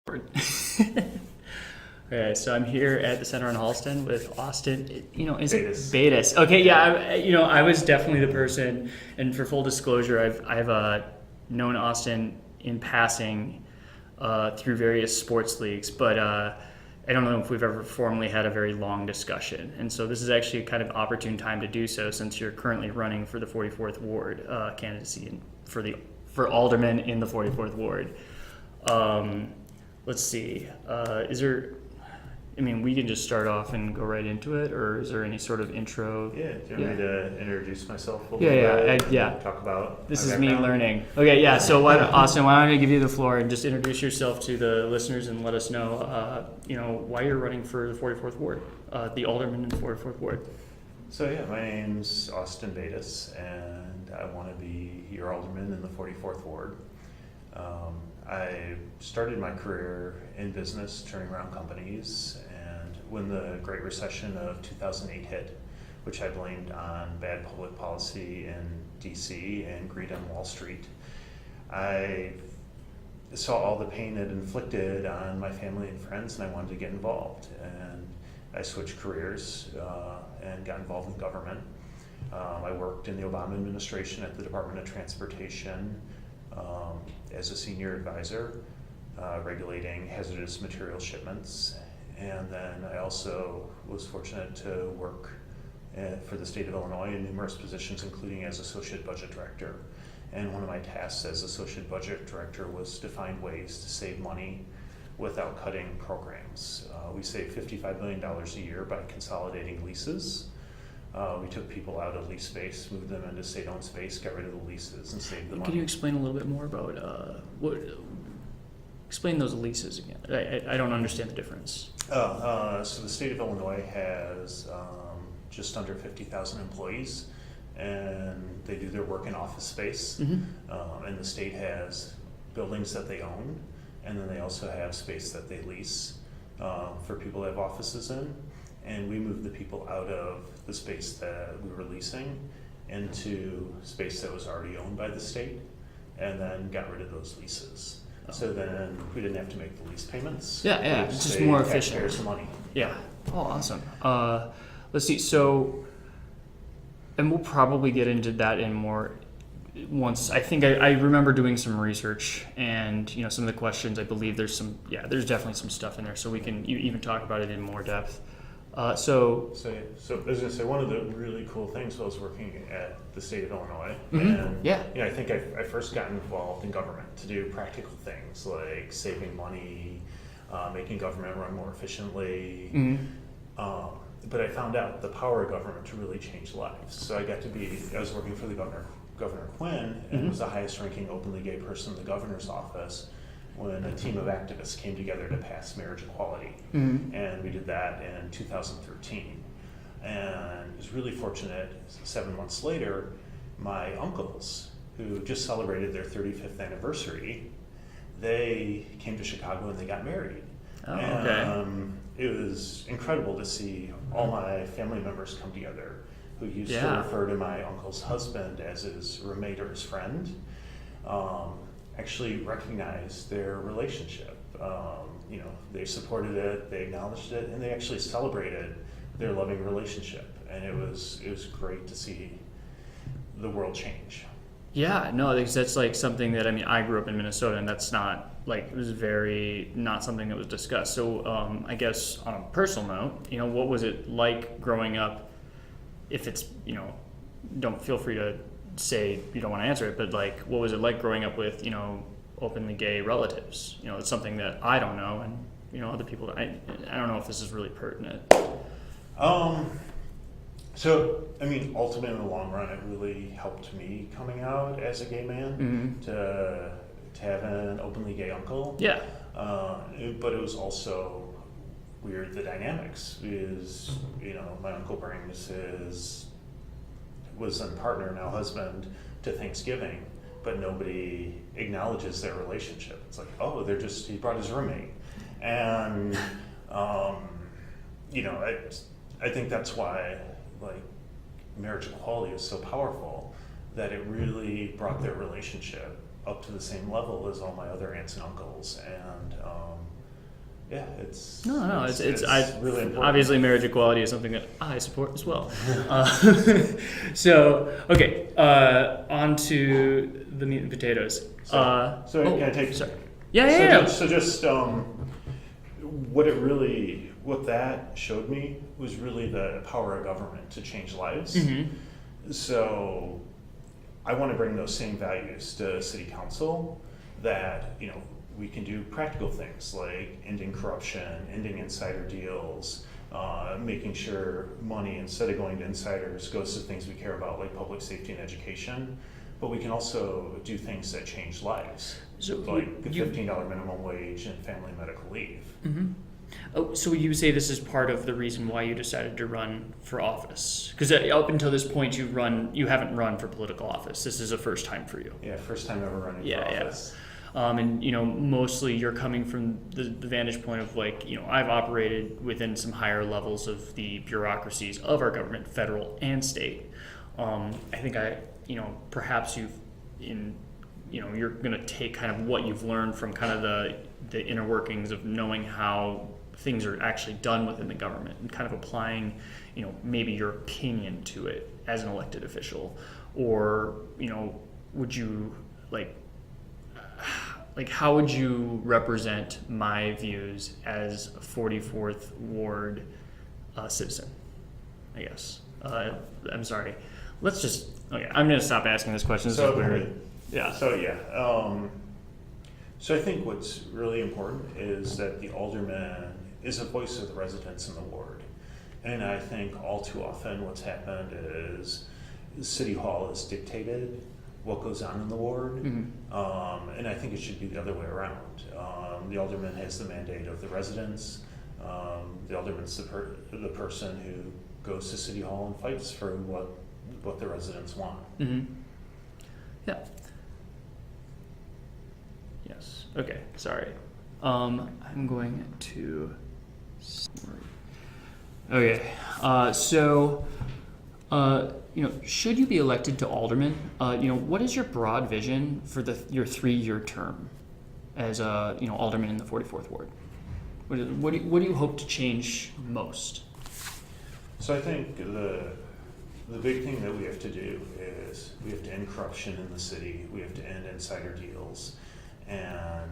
Okay, so I'm here at the Center in Halston with Austin. Is Baidas. it Baidas? Okay, yeah. I was definitely the person. And for full disclosure, I've known Austin in passing through various sports leagues, but I don't know if we've ever formally had a very long discussion. And so this is actually a kind of opportune time to do so, since you're currently running for the 44th Ward candidacy for Alderman in the 44th Ward. Let's see. We can just start off and go right into it, or is there any sort of intro? Yeah, do you want me to introduce myself a little bit? Yeah. Talk about This my is me background? learning. Okay, yeah. So, Austin, why don't I give you the floor and just introduce yourself to the listeners and let us know, why you're running for the 44th Ward, the Alderman in the 44th Ward. So yeah, my name's Austin Baidas, and I want to be your Alderman in the 44th Ward. I started my career in business, turning around companies, and when the Great Recession of 2008 hit, which I blamed on bad public policy in DC and greed on Wall Street, I saw all the pain it inflicted on my family and friends, and I wanted to get involved. And I switched careers and got involved in government. I worked in the Obama administration at the Department of Transportation as a senior advisor, regulating hazardous material shipments. And then I also was fortunate to work for the state of Illinois in numerous positions, including as associate budget director. And one of my tasks as associate budget director was to find ways to save money without cutting programs. We saved $55 million a year by consolidating leases. We took people out of lease space, moved them into state-owned space, got rid of the leases, and saved the money. Can you explain a little bit more about explain those leases again? I don't understand the difference. So the state of Illinois has just under 50,000 employees, and they do their work in office space. Mm-hmm. And the state has buildings that they own, and then they also have space that they lease for people to have offices in. And we moved the people out of the space that we were leasing into space that was already owned by the state, and then got rid of those leases. So then we didn't have to make the lease payments. Yeah, it's just more efficient. Taxpayers some money. Yeah. Oh, awesome. Let's see. So, and we'll probably get into that in more once. I think I remember doing some research, and some of the questions. I believe there's there's definitely some stuff in there, so we can even talk about it in more depth. So I was going to say, one of the really cool things was working at the state of Illinois. Mm-hmm. And I think I first got involved in government to do practical things like saving money, making government run more efficiently. Mm-hmm. But I found out the power of government to really change lives. So I was working for the Governor Quinn, and Mm-hmm. was the highest ranking openly gay person in the governor's office when a team of activists came together to pass marriage equality. Mm-hmm. And we did that in 2013. And I was really fortunate, 7 months later, my uncles, who just celebrated their 35th anniversary, they came to Chicago and they got married. Oh, okay. It was incredible to see all my family members come together, who used to Yeah. refer to my uncle's husband as his roommate or his friend. Actually recognized their relationship. They supported it, they acknowledged it, and they actually celebrated their loving relationship. And it was great to see the world change. Yeah, no, that's like something that I grew up in Minnesota, and that's not it was very not something that was discussed. So I guess on a personal note, what was it like growing up? If it's don't feel free to say you don't want to answer it, but what was it like growing up with openly gay relatives? It's something that I don't know, and other people I don't know if this is really pertinent. So ultimately in the long run, it really helped me coming out as a gay man. Mm-hmm. to have an openly gay uncle. Yeah. But it was also weird, the dynamics is my uncle brings was then partner, now husband, to Thanksgiving, but nobody acknowledges their relationship. It's like, oh, he brought his roommate. And, I think that's why, marriage equality is so powerful, that it really brought their relationship up to the same level as all my other aunts and uncles. And Yeah, it's it's really important. obviously marriage equality is something that I support as well. So okay, on to the meat and potatoes. So can I take? Sorry. Yeah. So just what that showed me was really the power of government to change lives. Mm-hmm. So I want to bring those same values to city council, that we can do practical things like ending corruption, ending insider deals, making sure money, instead of going to insiders, goes to things we care about like public safety and education. But we can also do things that change lives, So like the $15 minimum wage and family medical leave. Mm-hmm. Oh, so you say this is part of the reason why you decided to run for office? Because up until this point, you haven't run for political office. This is a first time for you. Yeah, first time ever running for office. And mostly you're coming from the vantage point of I've operated within some higher levels of the bureaucracies of our government, federal and state. I think perhaps you're going to take kind of what you've learned from kind of the inner workings of knowing how things are actually done within the government and kind of applying, maybe your opinion to it as an elected official. Or, would you how would you represent my views as a 44th Ward citizen, I guess? I'm sorry. I'm going to stop asking this question. This is weird. Yeah. So I think what's really important is that the alderman is a voice of the residents in the ward. And I think all too often what's happened is City Hall has dictated what goes on in the ward. Mm-hmm. And I think it should be the other way around. The alderman has the mandate of the residents. The alderman's the person who goes to City Hall and fights for what the residents want. Mm-hmm. Yeah. Yes. Okay. Sorry. I'm going to. Okay. Should you be elected to alderman? What is your broad vision for your 3-year term as alderman in the 44th Ward? What do you hope to change most? So I think the big thing that we have to do is we have to end corruption in the city. We have to end insider deals, and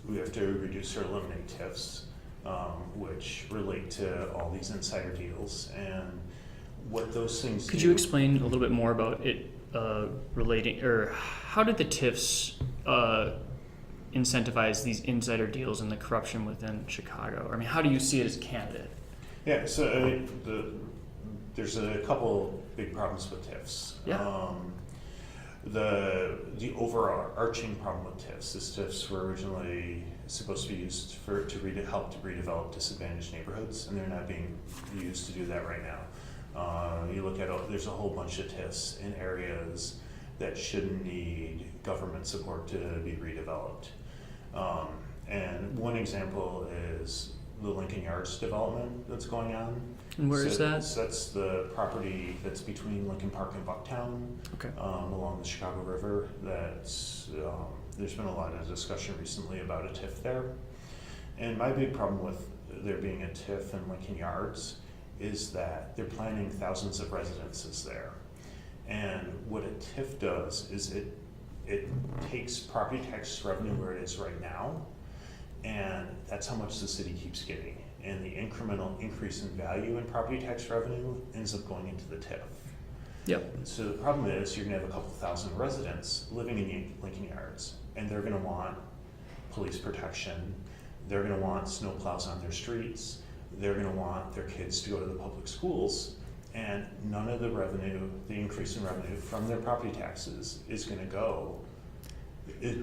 we have to reduce or eliminate TIFs, which relate to all these insider deals and what those things do. Could you explain a little bit more about it relating, or how did the TIFs incentivize these insider deals and the corruption within Chicago? I mean, how do you see it as a candidate? Yeah, so there's a couple big problems with TIFs. Yeah. The overarching problem with TIFs is TIFs were originally supposed to be used to help to redevelop disadvantaged neighborhoods, and they're not being used to do that right now. You look at there's a whole bunch of TIFs in areas that shouldn't need government support to be redeveloped. And one example is the Lincoln Yards development that's going on. And where is that? So that's the property that's between Lincoln Park and Bucktown, okay. Along the Chicago River. There's been a lot of discussion recently about a TIF there. And my big problem with there being a TIF in Lincoln Yards is that they're planning thousands of residences there. And what a TIF does is it takes property tax revenue where it is right now, and that's how much the city keeps getting. And the incremental increase in value in property tax revenue ends up going into the TIF. Yep. So the problem is you're gonna have a couple thousand residents living in Lincoln Yards, and they're gonna want police protection, they're gonna want snowplows on their streets, they're gonna want their kids to go to the public schools, and none of the revenue, the increase in revenue from their property taxes is gonna go.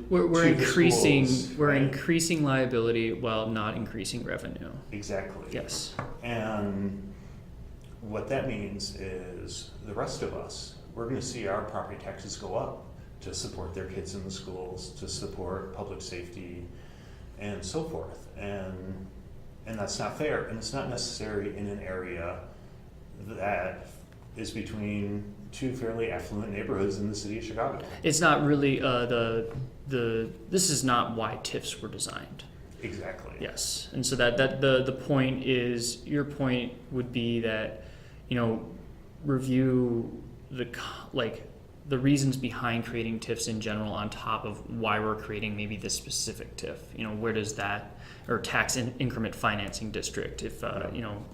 We're increasing schools, right? Increasing liability while not increasing revenue. Exactly. Yes. And what that means is the rest of us, we're going to see our property taxes go up to support their kids in the schools, to support public safety, and so forth. And that's not fair, and it's not necessary in an area that is between two fairly affluent neighborhoods in the city of Chicago. It's not really this is not why TIFs were designed. Exactly. Yes, and so that the point is, your point would be that, review the reasons behind creating TIFs in general on top of why we're creating maybe this specific TIF. Where does that, or tax increment financing district, if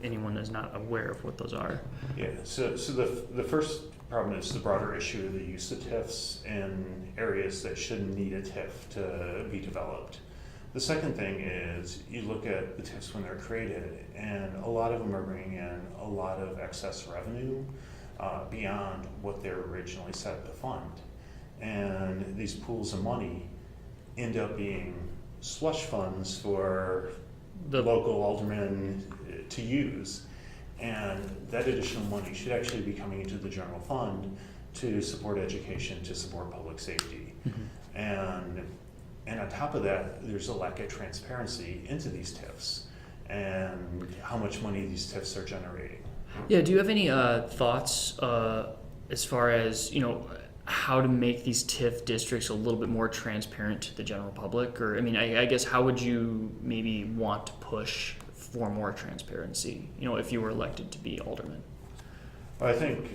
anyone is not aware of what those are. Yeah. So the first problem is the broader issue of the use of TIFs in areas that shouldn't need a TIF to be developed. The second thing is you look at the TIFs when they're created, and a lot of them are bringing in a lot of excess revenue beyond what they're originally set to fund. And these pools of money end up being slush funds for the local alderman to use. And that additional money should actually be coming into the general fund to support education, to support public safety. Mm-hmm. And on top of that, there's a lack of transparency into these TIFs and how much money these TIFs are generating. Yeah, do you have any thoughts as far as, how to make these TIF districts a little bit more transparent to the general public? Or, I guess, how would you maybe want to push for more transparency, if you were elected to be alderman? Well, I think,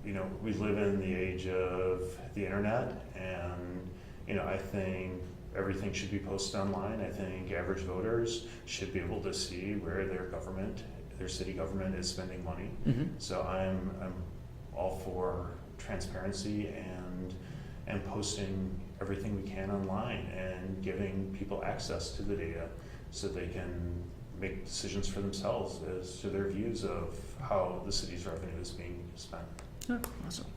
we live in the age of the internet, and, I think everything should be posted online. I think average voters should be able to see where their city government is spending money. Mm-hmm. So I'm all for transparency and posting everything we can online and giving people access to the data so they can make decisions for themselves as to their views of how the city's revenue is being spent. Oh, awesome.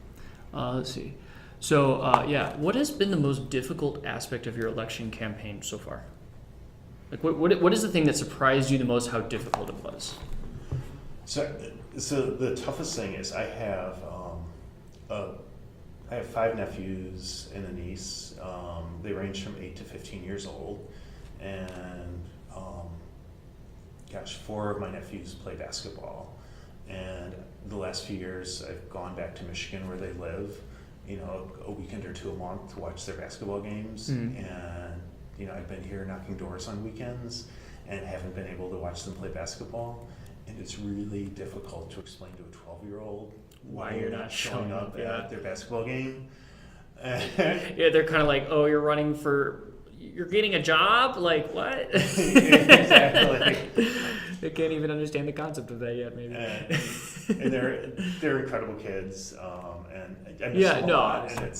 Let's see. So, what has been the most difficult aspect of your election campaign so far? Like, what is the thing that surprised you the most, how difficult it was? So the toughest thing is I have 5 nephews and a niece. They range from 8 to 15 years old, and 4 of my nephews play basketball. And the last few years, I've gone back to Michigan where they live, a weekend or 2 a month to watch their basketball games. Mm. And I've been here knocking doors on weekends and haven't been able to watch them play basketball. And it's really difficult to explain to a 12-year-old why you're not showing up at their basketball game. Yeah, they're kind of like, oh, you're getting a job? Like, what? Exactly. They can't even understand the concept of that yet, maybe. And they're incredible kids, and I miss them a lot. And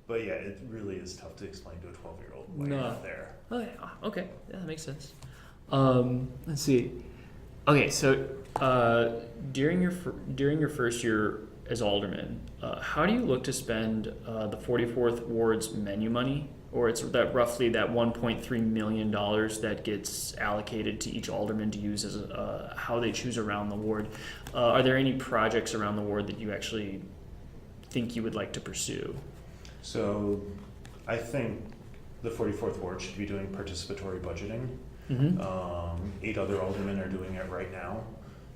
but it really is tough to explain to a 12-year-old why you're not there. Oh, yeah. Okay, yeah, that makes sense. Let's see. Okay, so during your first year as alderman, how do you look to spend the 44th Ward's menu money, or it's roughly that $1.3 million that gets allocated to each alderman to use as how they choose around the ward? Are there any projects around the ward that you actually think you would like to pursue? So, I think the 44th Ward should be doing participatory budgeting. Mm-hmm. 8 other aldermen are doing it right now,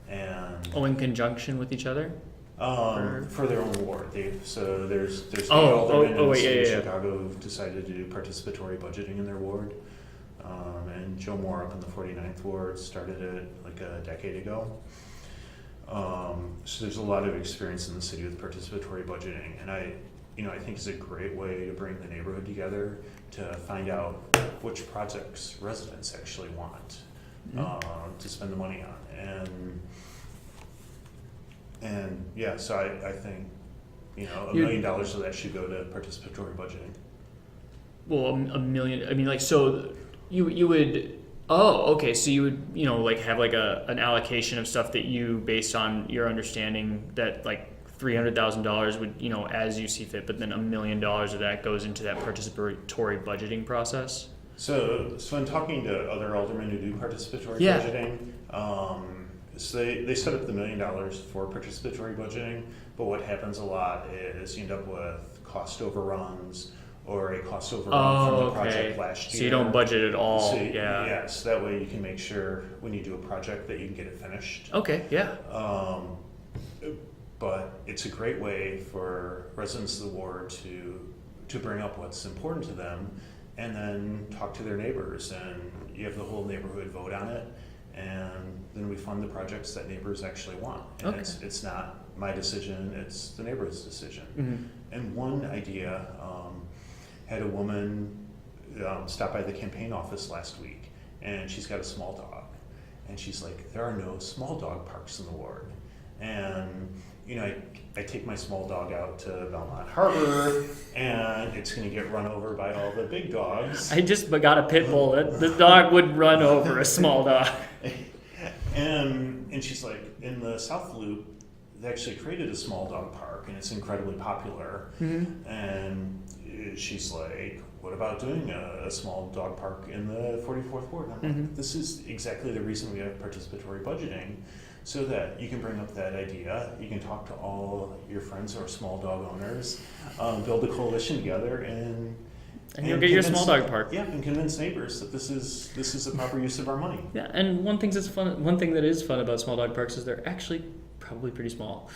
and in conjunction with each other. For their own ward, there's 8 aldermen in the city of Chicago who've decided to do participatory budgeting in their ward, and Joe Moore up in the 49th Ward started it like a decade ago. So there's a lot of experience in the city with participatory budgeting, and I think it's a great way to bring the neighborhood together to find out which projects residents actually want to spend the money on. So I think, $1 million of that should go to participatory budgeting. Well, $1 million, so you would, okay, so you would, have an allocation of stuff that you, based on your understanding that $300,000 would, as you see fit, but then $1 million of that goes into that participatory budgeting process? So in talking to other aldermen who do participatory budgeting, so they set up the $1 million for participatory budgeting, but what happens a lot is you end up with cost overruns or a cost overrun from the project last year. So you don't budget at all. So that way you can make sure when you do a project that you can get it finished. Okay, yeah. But it's a great way for residents of the ward to bring up what's important to them and then talk to their neighbors, and you have the whole neighborhood vote on it, and then we fund the projects that neighbors actually want. And Okay. it's not my decision, it's the neighbor's decision. Mm-hmm. And one idea, had a woman stop by the campaign office last week, and she's got a small dog. And she's like, there are no small dog parks in the ward. And, you know, I take my small dog out to Belmont Harbor, and it's gonna get run over by all the big dogs. I just got a pit bull. The dog would run over a small dog. And she's like, in the South Loop, they actually created a small dog park, and it's incredibly popular. Mm-hmm. And she's like, what about doing a small dog park in the 44th Ward? And I'm like, Mhm. this is exactly the reason we have participatory budgeting, so that you can bring up that idea, you can talk to all your friends who are small dog owners, build a coalition together, and you'll get your convince- small dog park. Yeah, and convince neighbors that this is the proper use of our money. Yeah, and one thing that is fun about small dog parks is they're actually probably pretty small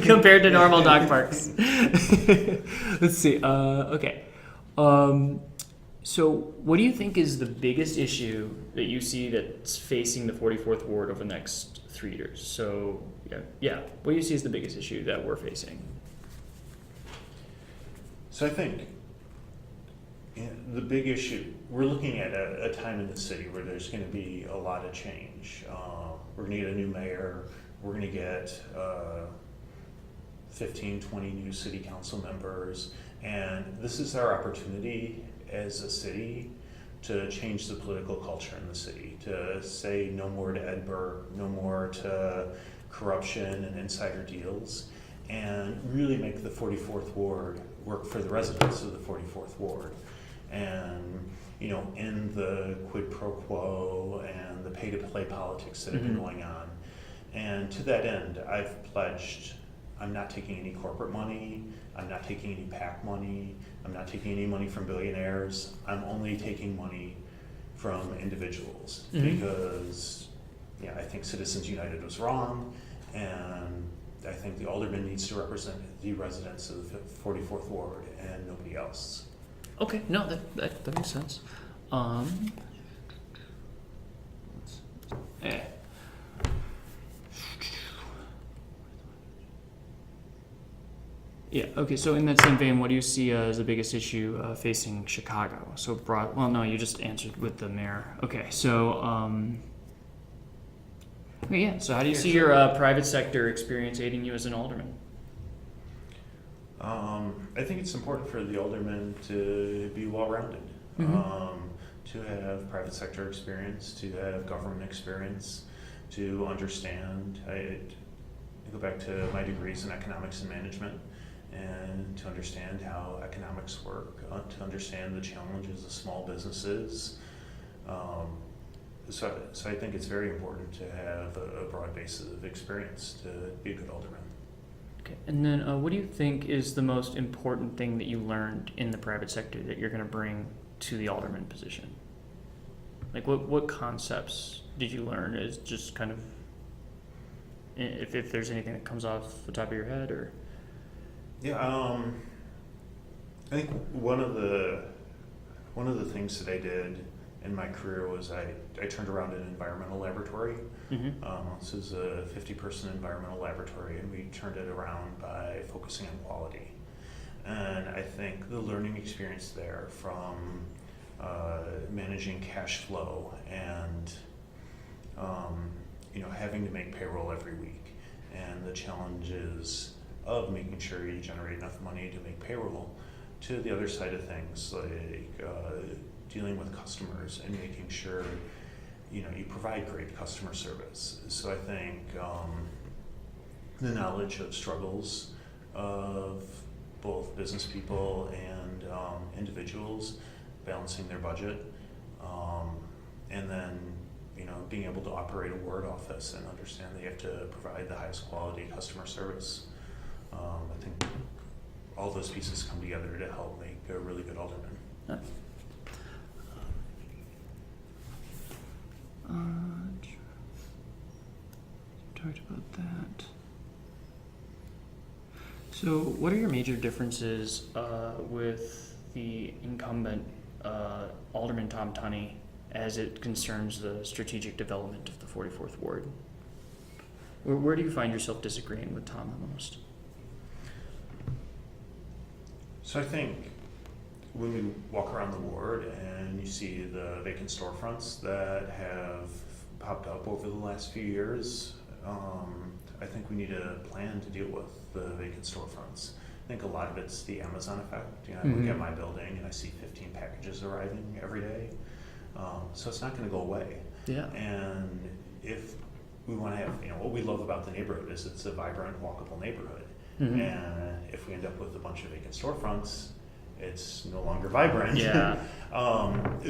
compared to normal dog parks. Let's see. Okay. So what do you think is the biggest issue that you see that's facing the 44th Ward over the next 3 years? So yeah. What do you see as the biggest issue that we're facing? So I think the big issue, we're looking at a time in the city where there's going to be a lot of change. We're going to get a new mayor. We're going to get 15, 20 new city council members. And this is our opportunity as a city to change the political culture in the city, to say no more to Ed Burke, no more to corruption and insider deals, and really make the 44th Ward work for the residents of the 44th Ward. And, you know, in the quid pro quo and the pay-to-play politics that have been going on. And to that end, I've pledged I'm not taking any corporate money, I'm not taking any PAC money, I'm not taking any money from billionaires, I'm only taking money from individuals. Because I think Citizens United was wrong, and I think the Alderman needs to represent the residents of the 44th Ward and nobody else. Okay, no, that makes sense. Yeah, okay, so in that same vein, what do you see as the biggest issue facing Chicago? So well, no, you just answered with the mayor. Okay, so, so how do you see your private sector experience aiding you as an alderman? I think it's important for the alderman to be well-rounded, to have private sector experience, to have government experience, to understand. I go back to my degrees in economics and management, and to understand how economics work, to understand the challenges of small businesses. So I think it's very important to have a broad base of experience to be a good alderman. Okay, and then what do you think is the most important thing that you learned in the private sector that you're going to bring to the alderman position? Like what concepts did you learn? Is just kind of, if there's anything that comes off the top of your head, or? Yeah, I think one of the things that I did in my career was I turned around an environmental laboratory. This is a 50-person environmental laboratory, and we turned it around by focusing on quality. And I think the learning experience there from managing cash flow and having to make payroll every week, and the challenges of making sure you generate enough money to make payroll, to the other side of things like dealing with customers and making sure you provide great customer service. So I think the knowledge of struggles of both business people and individuals balancing their budget, and then being able to operate a ward office and understand they have to provide the highest quality customer service. I think all those pieces come together to help make a really good alderman. Talked about that. So what are your major differences with the incumbent Alderman Tom Tunney as it concerns the strategic development of the 44th Ward? Where do you find yourself disagreeing with Tom the most? So I think when we walk around the ward and you see the vacant storefronts that have popped up over the last few years, I think we need a plan to deal with the vacant storefronts. I think a lot of it's the Amazon effect. You know, I look at my building and I see 15 packages arriving every day. So it's not going to go away. Yeah. And if we want to have, you know, what we love about the neighborhood is it's a vibrant, walkable neighborhood. And if we end up with a bunch of vacant storefronts, it's no longer vibrant. Yeah.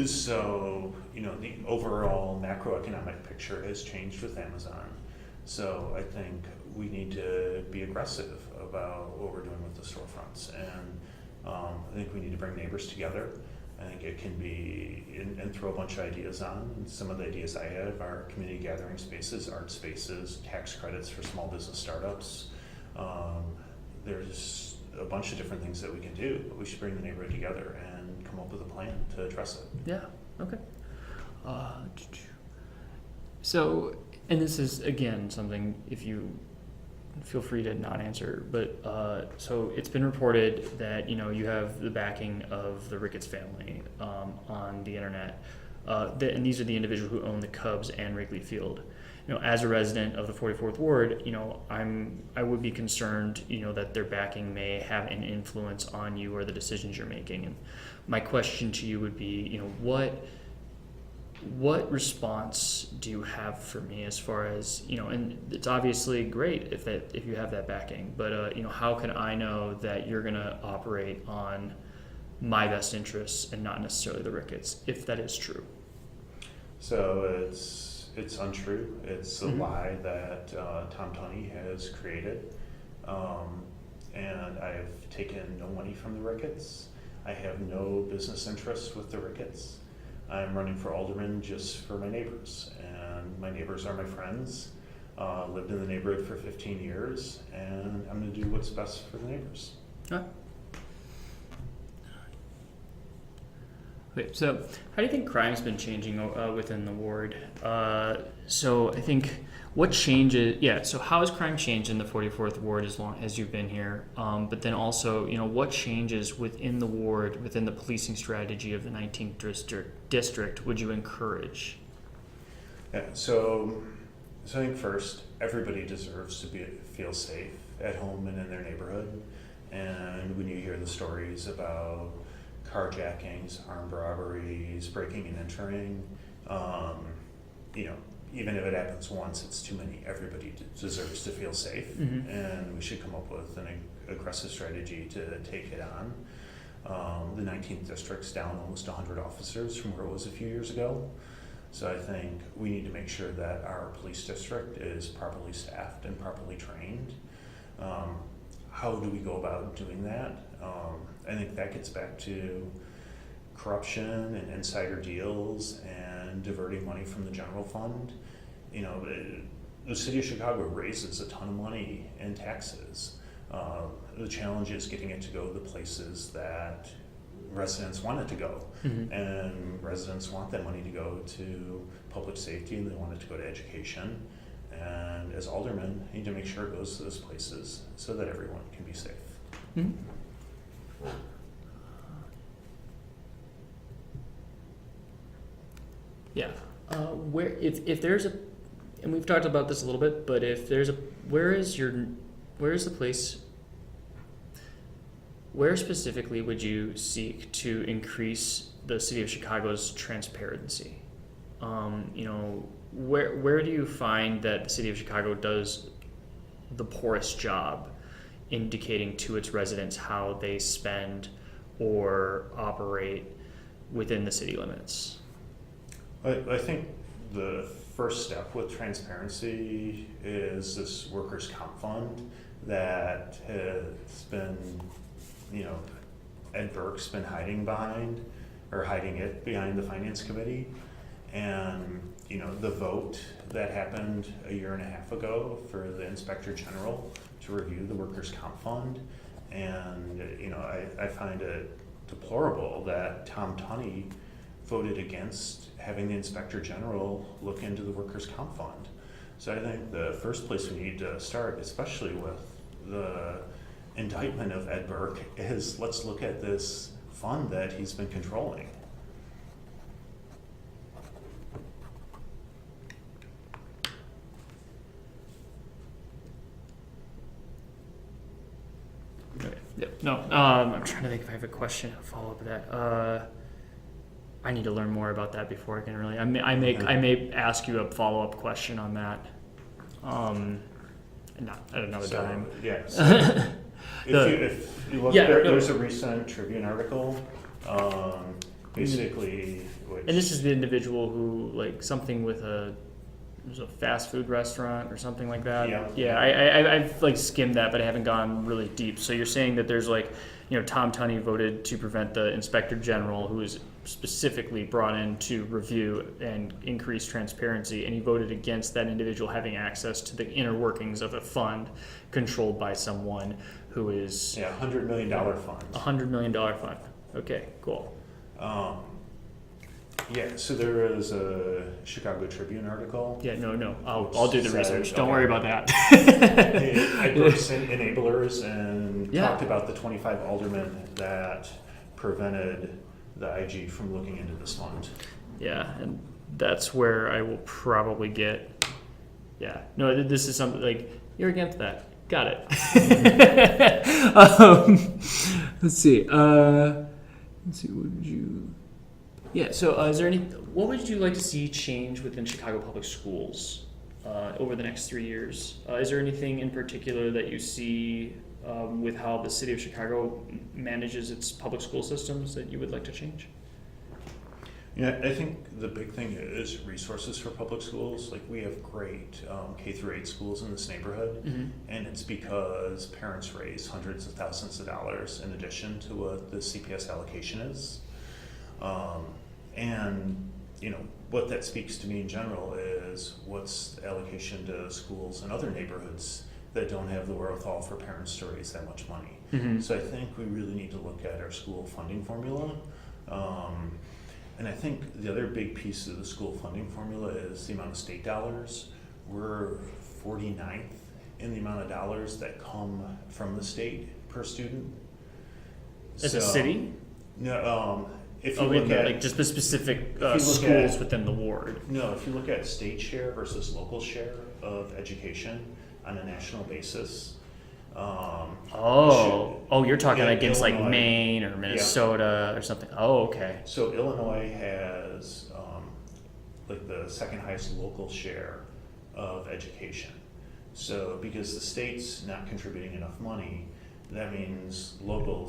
So, you know, the overall macroeconomic picture has changed with Amazon. So I think we need to be aggressive about what we're doing with the storefronts. And I think we need to bring neighbors together. I think it can be, and throw a bunch of ideas on. And some of the ideas I have are community gathering spaces, art spaces, tax credits for small business startups. There's a bunch of different things that we can do, but we should bring the neighborhood together and come up with a plan to address it. Yeah, okay. So, and this is, again, something, if you feel free to not answer, but so it's been reported that, you know, you have the backing of the Ricketts family on the internet, and these are the individuals who own the Cubs and Wrigley Field. You know, as a resident of the 44th Ward, you know, I would be concerned, you know, that their backing may have an influence on you or the decisions you're making. And my question to you would be, you know, what response do you have for me as far as, you know, and it's obviously great if you have that backing, but you know, how can I know that you're going to operate on my best interests and not necessarily the Ricketts, if that is true? So it's untrue. It's a lie that Tom Tunney has created. And I've taken no money from the Ricketts. I have no business interests with the Ricketts. I'm running for alderman just for my neighbors, and my neighbors are my friends. Lived in the neighborhood for 15 years, and I'm going to do what's best for the neighbors. Okay, so how do you think crime's been changing within the ward? So I think what changes, so how has crime changed in the 44th Ward as long as you've been here? But then also, you know, what changes within the ward, within the policing strategy of the 19th district would you encourage? Yeah, so I think first, everybody deserves to feel safe at home and in their neighborhood. And when you hear the stories about carjackings, armed robberies, breaking and entering, you know, even if it happens once, it's too many. Everybody deserves to feel safe, and we should come up with an aggressive strategy to take it on. The 19th district's down almost 100 officers from where it was a few years ago. So I think we need to make sure that our police district is properly staffed and properly trained. How do we go about doing that? I think that gets back to corruption and insider deals and diverting money from the general fund. You know, the city of Chicago raises a ton of money in taxes. The challenge is getting it to go to the places that residents want it to go. And residents want that money to go to public safety, and they want it to go to education. And as aldermen, you need to make sure it goes to those places so that everyone can be safe. Yeah. Where if there's a, and we've talked about this a little bit, but if there's a, where is the place, where specifically would you seek to increase the city of Chicago's transparency? You know, where do you find that the city of Chicago does the poorest job indicating to its residents how they spend or operate within the city limits? I think the first step with transparency is this workers' comp fund that has been, you know, Ed Burke's been hiding it behind the finance committee. And, you know, the vote that happened a year and a half ago for the inspector general to review the workers' comp fund. And, you know, I find it deplorable that Tom Tunney voted against having the Inspector General look into the workers' comp fund. So I think the first place we need to start, especially with the indictment of Ed Burke, is let's look at this fund that he's been controlling. Okay. Yep. No. I'm trying to think if I have a question, a follow up to that. I need to learn more about that before I can really. I may ask you a follow up question on that. Not at another time. Yeah. So if you look, there's a recent Tribune article, basically. Which, and this is the individual who, like, something with it was a fast food restaurant or something like that. Yeah. I've like skimmed that, but I haven't gone really deep. So you're saying that there's Tom Tunney voted to prevent the Inspector General, who is specifically brought in to review and increase transparency, and he voted against that individual having access to the inner workings of a fund controlled by someone who is $100 million fund. $100 million fund. Okay, cool. So there is a Chicago Tribune article. Yeah, no. I'll do the research. Don't worry about that. I worked in enablers and talked about the 25 aldermen that prevented the IG from looking into this fund. Yeah, and that's where I will probably get. Yeah, no, this is something like you're against that. Got it. Let's see. What would you? Yeah. So, is there what would you like to see change within Chicago Public Schools over the next 3 years? Is there anything in particular that you see with how the city of Chicago manages its public school systems that you would like to change? Yeah, I think the big thing is resources for public schools. Like, we have great K through 8 schools in this neighborhood, and it's because parents raise hundreds of thousands of dollars in addition to what the CPS allocation is. And what that speaks to me in general is what's the allocation to schools in other neighborhoods that don't have the wherewithal for parents to raise that much money. So I think we really need to look at our school funding formula. And I think the other big piece of the school funding formula is the amount of state dollars. We're 49th in the amount of dollars that come from the state per student. As a city? No, if you look at just the specific schools within the ward. No, if you look at state share versus local share of education on a national basis. You're talking against Illinois, like Maine or Minnesota or something. Oh, okay. So Illinois has like the second highest local share of education. So because the state's not contributing enough money, that means local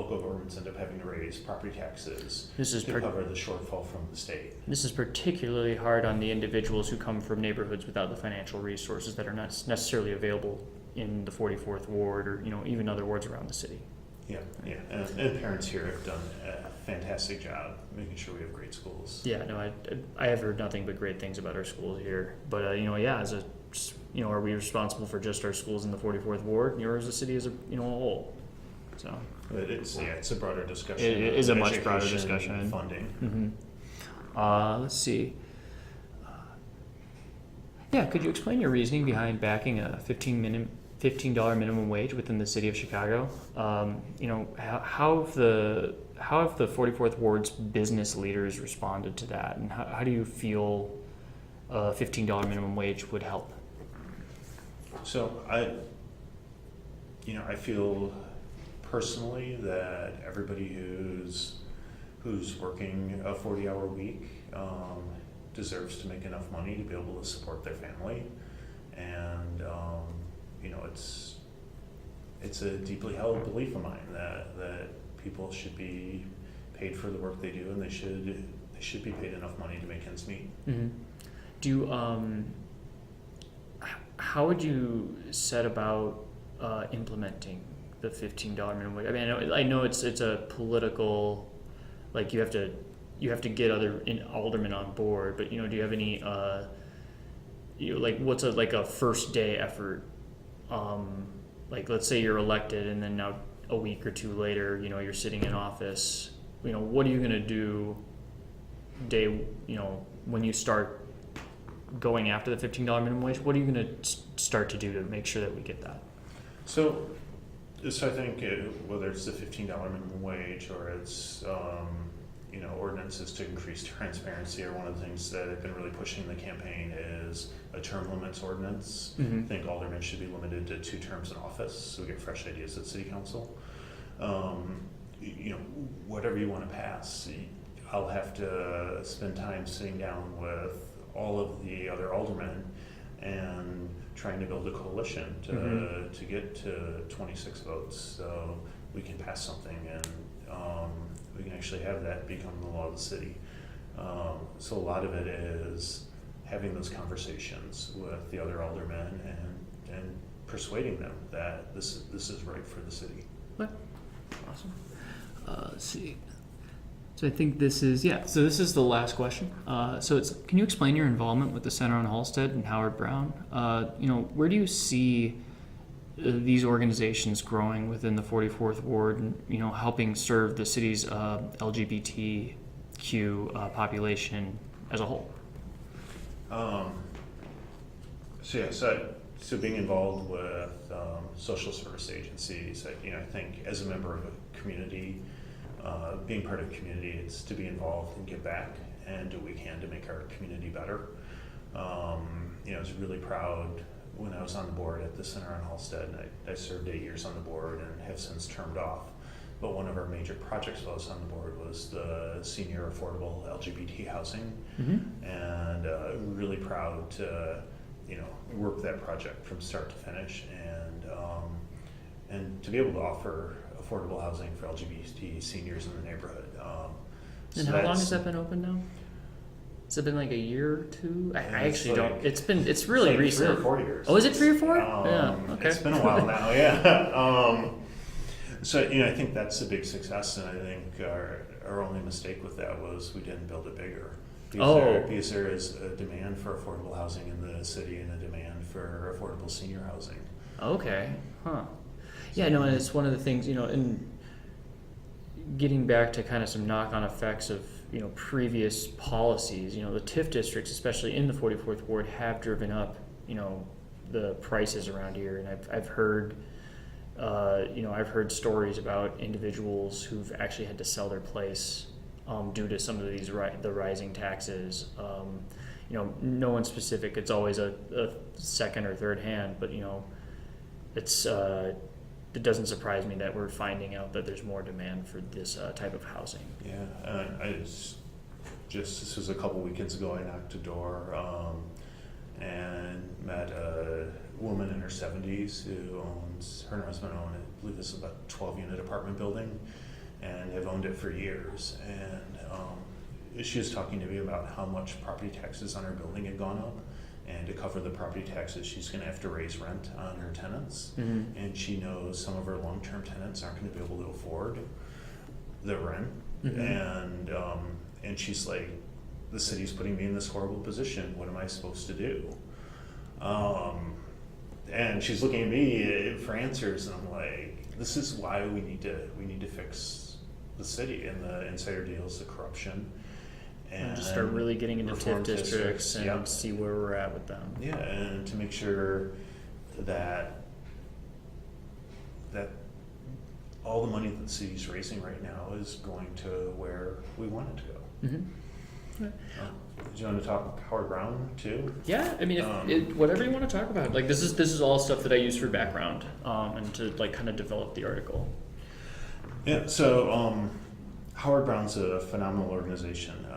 governments end up having to raise property taxes to cover the shortfall from the state. This is particularly hard on the individuals who come from neighborhoods without the financial resources that are not necessarily available in the 44th ward or even other wards around the city. Yeah, and parents here have done a fantastic job making sure we have great schools. Yeah, no, I have heard nothing but great things about our schools here. But as a are we responsible for just our schools in the 44th ward, or as a city as a whole? So. But it's a broader discussion. It is a much broader discussion. Funding. Let's see. Could you explain your reasoning behind backing a $15 minimum wage within the city of Chicago? How have the 44th Ward's business leaders responded to that, and how do you feel a $15 minimum wage would help? So I feel personally that everybody who's working a 40-hour week deserves to make enough money to be able to support their family, and it's a deeply held belief of mine that people should be paid for the work they do, and they should be paid enough money to make ends meet. Mm-hmm. Do you how would you set about implementing the $15 minimum wage? I mean, I know it's a political, like you have to get other aldermen on board, but do you have any what's a first day effort? Like, let's say you're elected, and then now a week or two later, you're sitting in office, what are you going to do when you start going after the $15 minimum wage? What are you going to start to do to make sure that we get that? So I think whether it's the $15 minimum wage or it's ordinances to increase transparency, or one of the things that I've been really pushing in the campaign is a term limits ordinance. Mm-hmm. I think aldermen should be limited to 2 terms in office, so we get fresh ideas at city council. Whatever you want to pass, I'll have to spend time sitting down with all of the other aldermen and trying to build a coalition to get to 26 votes, so we can pass something and we can actually have that become the law of the city. So a lot of it is having those conversations with the other aldermen and persuading them that this is right for the city. Okay. Awesome. Let's see. So I think this is So this is the last question. Can you explain your involvement with the Center on Halsted and Howard Brown? Where do you see these organizations growing within the 44th Ward and, helping serve the city's LGBTQ population as a whole? So being involved with social service agencies, I think as a member of a community, being part of a community, it's to be involved and give back and do what we can to make our community better. I was really proud when I was on the board at the Center on Halsted, and I served 8 years on the board and have since termed off. But one of our major projects while I was on the board was the senior affordable LGBT housing, and really proud to work that project from start to finish, and to be able to offer affordable housing for LGBT seniors in the neighborhood. And how long has that been open now? Has it been like a year or two? I actually don't. It's really like recent. 3 or 4 years. Oh, is it 3 or 4? Yeah. Okay. It's been a while now. Yeah. So I think that's a big success, and I think our only mistake with that was we didn't build it bigger. Because there is a demand for affordable housing in the city and a demand for affordable senior housing. Okay. Huh. Yeah. No, and it's one of the things in getting back to kind of some knock-on effects of previous policies. The TIF districts, especially in the 44th Ward, have driven up the prices around here, and I've heard stories about individuals who've actually had to sell their place due to some of these the rising taxes. No one specific. It's always a second or third hand, but it doesn't surprise me that we're finding out that there's more demand for this type of housing. Yeah, this was a couple weekends ago. I knocked a door and met a woman in her 70s who her and her husband own, I believe this is about a 12-unit apartment building, and have owned it for years. And she was talking to me about how much property taxes on her building had gone up. And to cover the property taxes, she's going to have to raise rent on her tenants. Mm-hmm. And she knows some of her long-term tenants aren't going to be able to afford the rent. Mm-hmm. And she's like, the city's putting me in this horrible position. What am I supposed to do? And she's looking at me for answers, and I'm like, this is why we need to fix the city and the insider deals, the corruption. And just start really getting into TIF districts and yep. see where we're at with them. Yeah, and to make sure that all the money that the city's raising right now is going to where we want it to go. Mm-hmm. Do you want to talk Howard Brown too? Yeah, I mean, whatever you want to talk about. Like this is all stuff that I use for background and to like kind of develop the article. Yeah. So Howard Brown's a phenomenal organization.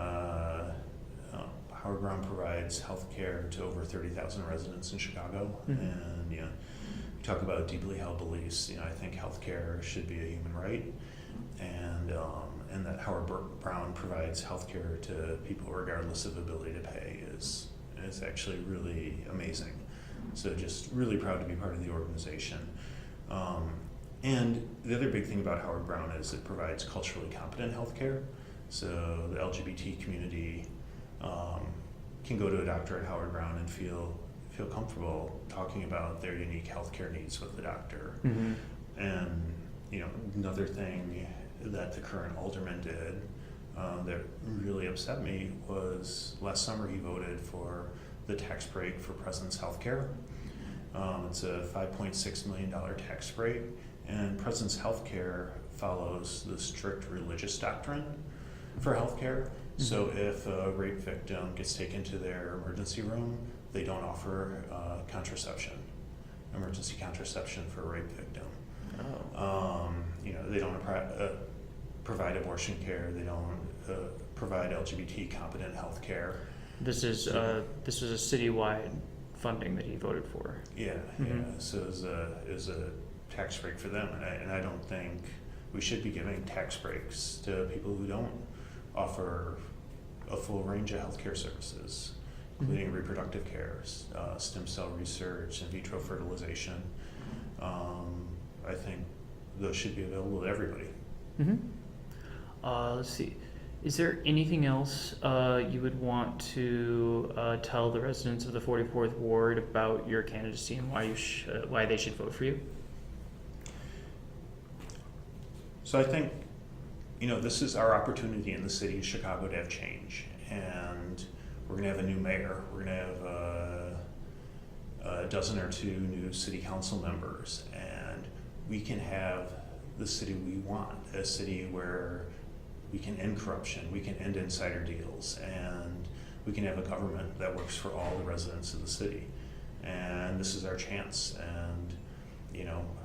Howard Brown provides health care to over 30,000 residents in Chicago, and we talk about deeply held beliefs. I think health care should be a human right, and that Howard Brown provides health care to people regardless of ability to pay is actually really amazing. So just really proud to be part of the organization. And the other big thing about Howard Brown is it provides culturally competent health care. So the LGBT community can go to a doctor at Howard Brown and feel feel comfortable talking about their unique healthcare needs with the doctor. Mm-hmm. And Another thing that the current alderman did that really upset me was last summer he voted for the tax break for President's Healthcare. It's a $5.6 million tax break, and President's Healthcare follows the strict religious doctrine for healthcare. So if a rape victim gets taken to their emergency room, they don't offer emergency contraception for a rape victim. They don't provide abortion care. They don't provide LGBT competent health care. This was a citywide funding that he voted for. Yeah. So it was a tax break for them, and I don't think we should be giving tax breaks to people who don't offer a full range of healthcare services, including reproductive care, stem cell research, in vitro fertilization. I think those should be available to everybody. Let's see. Is there anything else you would want to tell the residents of the 44th Ward about your candidacy and why they should vote for you? So I think, this is our opportunity in the city of Chicago to have change. And we're going to have a new mayor. We're going to have a dozen or two new city council members. And we can have the city we want, a city where we can end corruption, we can end insider deals, and we can have a government that works for all the residents of the city. And this is our chance. And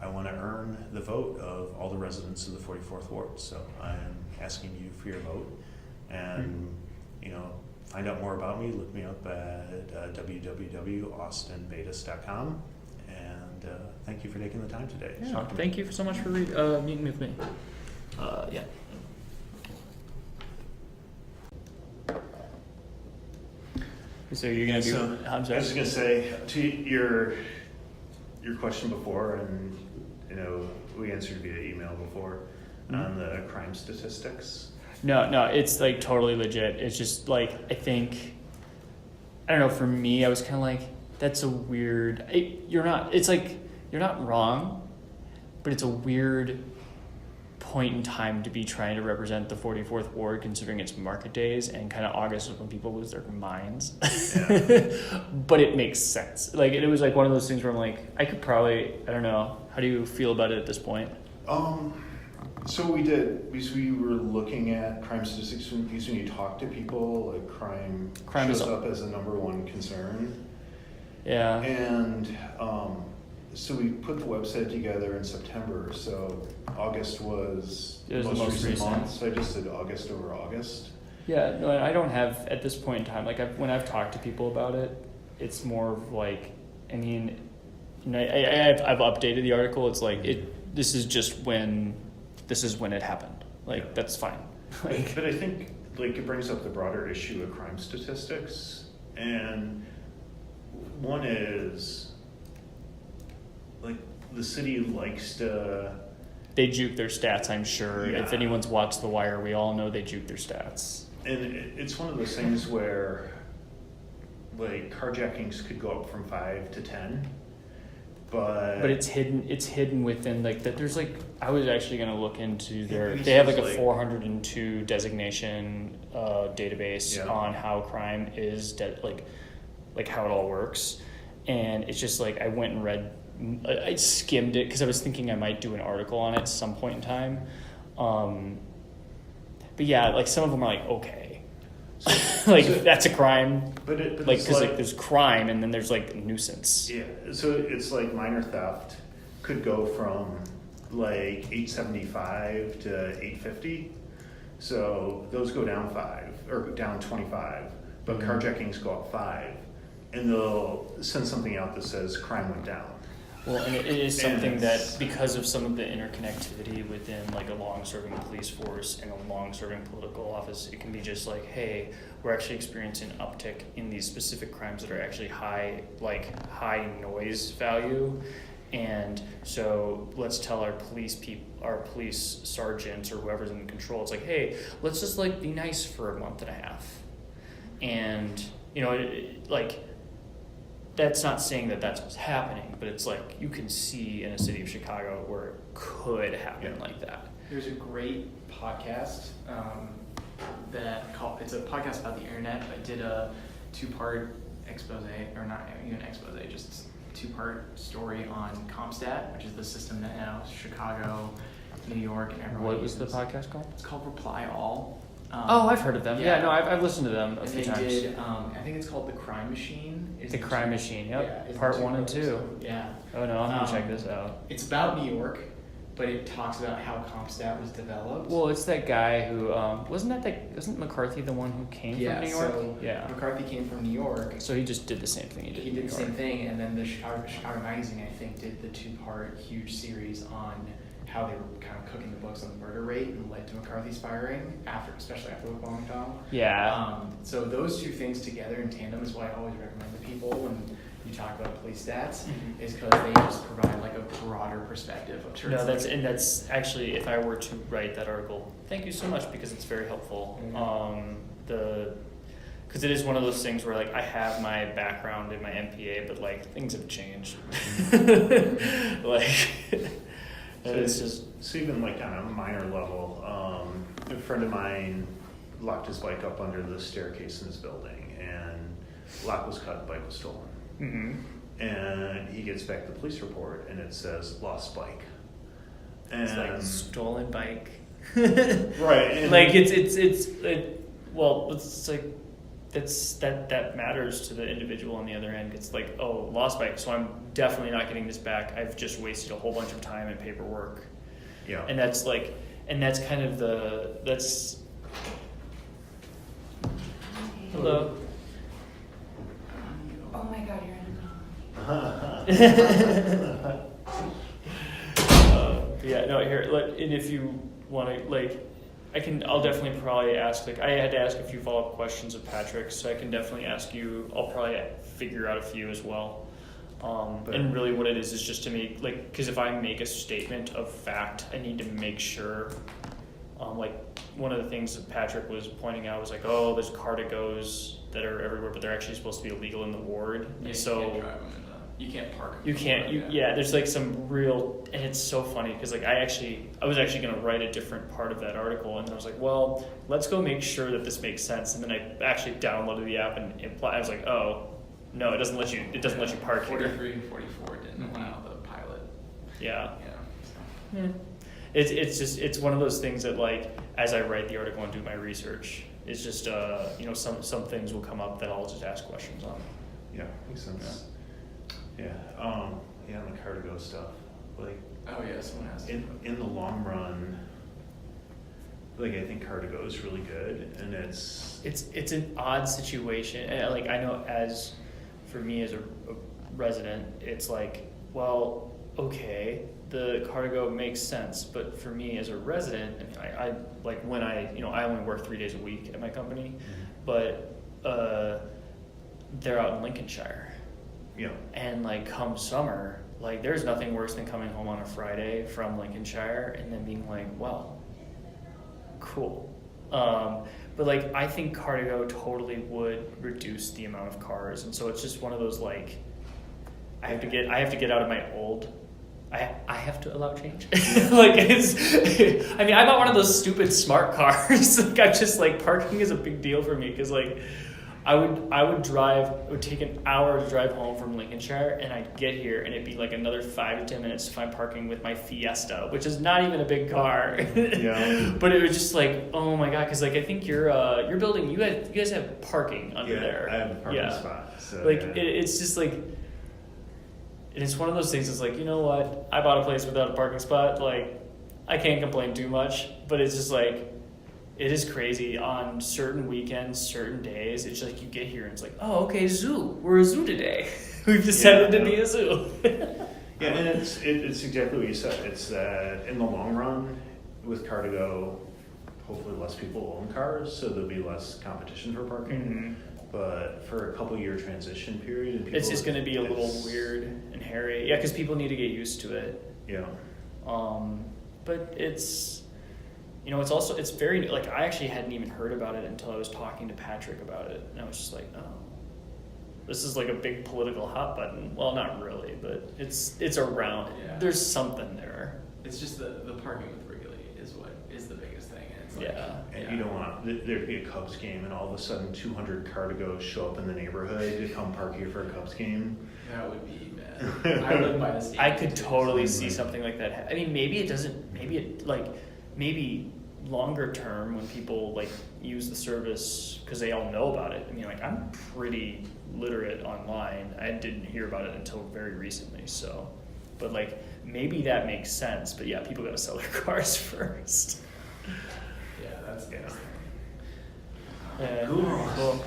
I want to earn the vote of all the residents of the 44th Ward. So I'm asking you for your vote. And, find out more about me. Look me up at www.austinbaidas.com. And thank you for taking the time today. Yeah, thank you so much for meeting with me. Yeah. So you're going to be... I'm sorry. I was going to say, to your question before, and we answered via email before, on the crime statistics. No, it's like totally legit. It's just like, I don't know, for me, I was kind of like, that's a weird, you're not wrong, but it's a weird point in time to be trying to represent the 44th Ward, considering it's market days and kind of August is when people lose their minds. Yeah. But it makes sense. Like, it was like one of those things where I'm like, I could probably, I don't know, how do you feel about it at this point? So we did, because we were looking at crime statistics, because when you talk to people, like crime shows up as a number one concern. Yeah. And so we put the website together in September, so August was the most recent month, so I just did August over August. Yeah, no, I don't have, at this point in time, like when I've talked to people about it, it's more of like, I've updated the article, it's like, this is when it happened. Like, yeah. That's fine. But I think it brings up the broader issue of crime statistics. And one is, the city likes to... They juke their stats, I'm sure. Yeah. If anyone's watched The Wire, we all know they juke their stats. And it's one of those things where, carjackings could go up from 5 to 10. But it's hidden within that there's I was actually going to look into they have a 402 designation database on how crime is how it all works, and it's just I went and read, I skimmed it because I was thinking I might do an article on it at some point in time, but yeah, some of them are okay. That's a crime, but because there's crime and then there's nuisance. Yeah, so it's minor theft could go from 875 to 850, so those go down 5 or down 25, but carjackings go up 5, and they'll send something out that says crime went down. Well, and it is something that, because of some of the interconnectivity within a long-serving police force and a long-serving political office, it can be just hey, we're actually experiencing an uptick in these specific crimes that are actually high noise value, and so let's tell our police sergeants or whoever's in control, it's hey, let's just be nice for a month and a half, and that's not saying that that's what's happening, but it's like you can see in a city of Chicago where it could happen like that. There's a great podcast it's a podcast about the internet. I did a 2-part expose, or not even expose, just 2-part story on CompStat, which is the system that now Chicago, New York, and everyone What was uses. the podcast called? It's called Reply All. I've heard of them. Yeah, no, I've listened to them a And few they times. did, I think it's called The Crime Machine. The Crime Machine, yep. Yeah, it's Part the 1 and 2. episode. Yeah. Oh no, I'm gonna check this out. It's about New York, but it talks about how CompStat was developed. Well, it's that guy who wasn't McCarthy the one who came from New York? So McCarthy came from New York. So he just did the same thing he did. He in did New the York. same thing, and then the Chicago Magazine, I think, did the 2-part huge series on how they were kind of cooking the books on the murder rate and led to McCarthy's firing, especially after the bombing. Yeah. So those 2 things together in tandem is what I always recommend to people when you talk about police stats, is because they just provide like a broader perspective of No, that's actually, if I were to write that article, thank you so much, because it's very helpful. Because it is one of those things where like I have my background in my MPA, but like things have changed. Like it's just so even like on a minor level, a friend of mine locked his bike up under the staircase in his building, and lock was cut, bike was stolen. mm-hmm. And he gets back the police report, and it says lost bike. And It's like stolen bike. right, and Like it's like that matters to the individual on the other end. It's like, oh, lost bike, so I'm definitely not getting this back. I've just wasted a whole bunch of time and paperwork. yeah, And that's kind of that's hello. Oh my God, you're in Yeah, no, here, and if you want to, like, I'll definitely probably ask, like, I had to ask a few follow-up questions of Patrick, so I can definitely ask you, I'll probably figure out a few as well. And really what it is just to make, like, because if I make a statement of fact, I need to make sure, like, one of the things that Patrick was pointing out was like, oh, there's cardigos that are everywhere, but they're actually supposed to be illegal in the ward. Yeah, And so you can't drive them you can't park them. you can't, there's like some real, and it's so funny because like I was actually going to write a different part of that article, and then I was like, well, let's go make sure that this makes sense. And then I actually downloaded the app and I was like, oh, no, it doesn't let you park 43 and 44 didn't allow the pilot. here. Yeah. So. It's one of those things that like as I write the article and do my research, it's just some things will come up that I'll just ask questions on. yeah, makes sense. Yeah, on the Cardigo stuff, like Oh yeah, someone asked. in the long run, like I think Cardigo is really good, and it's an odd situation. And like I know, as for me as a resident, it's like, well, okay, the Cardigo makes sense, but for me as a resident, I mean, I like when I only work 3 days a week at my company, but they're out in Lincolnshire. yeah, And like come summer, like there's nothing worse than coming home on a Friday from Lincolnshire and then being like, well, cool. But like I think Cardigo totally would reduce the amount of cars, and so it's just one of those like I have to get out of my old. I have to allow change. Like I mean, I bought one of those stupid smart cars. Like I just like parking is a big deal for me because like I would drive. It would take an hour to drive home from Lincolnshire, and I'd get here, and it'd be like another 5 to 10 minutes to find parking with my Fiesta, which is not even a big car. Yeah. But it was just like, oh my god, because like I think your building, you guys have parking under there. I have a parking spot. So, Like yeah. it's just like, and it's one of those things. It's like, you know what? I bought a place without a parking spot. Like, I can't complain too much. But it's just like, it is crazy on certain weekends, certain days. It's like you get here and it's like, oh, okay, zoo. We're a zoo today. We've decided to be a zoo. Yeah, and it's exactly what you said. It's that in the long run, with Cardigo, hopefully less people own cars, so there'll be less competition for parking. Mm-hmm. But for a couple-year transition period, and people, It's just going to be a little weird and hairy. Yeah, because people need to get used to it. Yeah. But it's, it's very, like, I actually hadn't even heard about it until I was talking to Patrick about it. And I was just like, oh, this is like a big political hot button. Well, not really, but it's around. Yeah. There's something there. It's just the parking with Wrigley is what is the biggest thing. And it's like, Yeah. And you don't want, there'd be a Cubs game and all of a sudden 200 Cardigos show up in the neighborhood to come park here for a Cubs game. that would be bad. I live by the stadium. I could too, totally so- see something like that. I mean, maybe it doesn't. Maybe it maybe longer term when people like use the service because they all know about it. I mean, like I'm pretty literate online. I didn't hear about it until very recently. So, but like maybe that makes sense. But yeah, people got to sell their cars first. Yeah, that's the biggest thing. Yeah. Cool.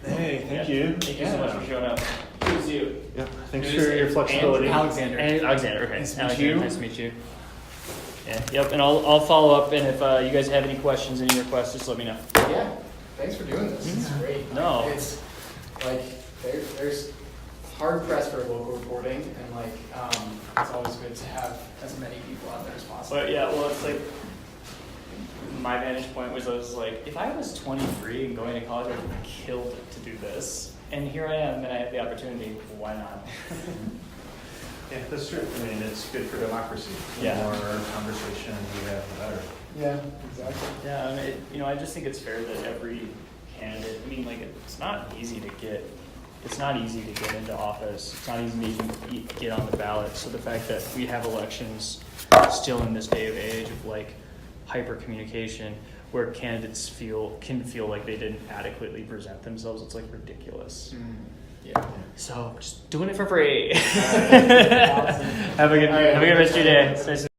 Hey, thank Yeah. you. Thank you so much for showing up. Good to see you. Yeah, thanks for your flexibility. Alexander. And Alexander, okay. Nice to meet Alexander, you. nice to meet you. Yeah, yep, and I'll follow up, and if you guys have any questions, any requests, just let me know. Yeah, thanks for doing this. It's great. No. It's like there's hard press for local reporting, and like it's always good to have as many people out there as possible. But yeah, well, it's like my vantage point was I was like, if I was 23 and going to college, I would have killed it to do this, and here I am, and I have the opportunity. Why not? Yeah, that's true. I mean, it's good for democracy. The Yeah. more conversation we have, the better. Yeah, exactly. Yeah, and I just think it's fair that every candidate. I mean, like it's not easy to get. It's not easy to get into office. It's not easy to even get on the ballot. So the fact that we have elections still in this day of age of like hyper communication, where candidates can feel like they didn't adequately present themselves, it's like ridiculous. Yeah. So just doing it for free. Awesome. Have a good rest of your day. It's nice to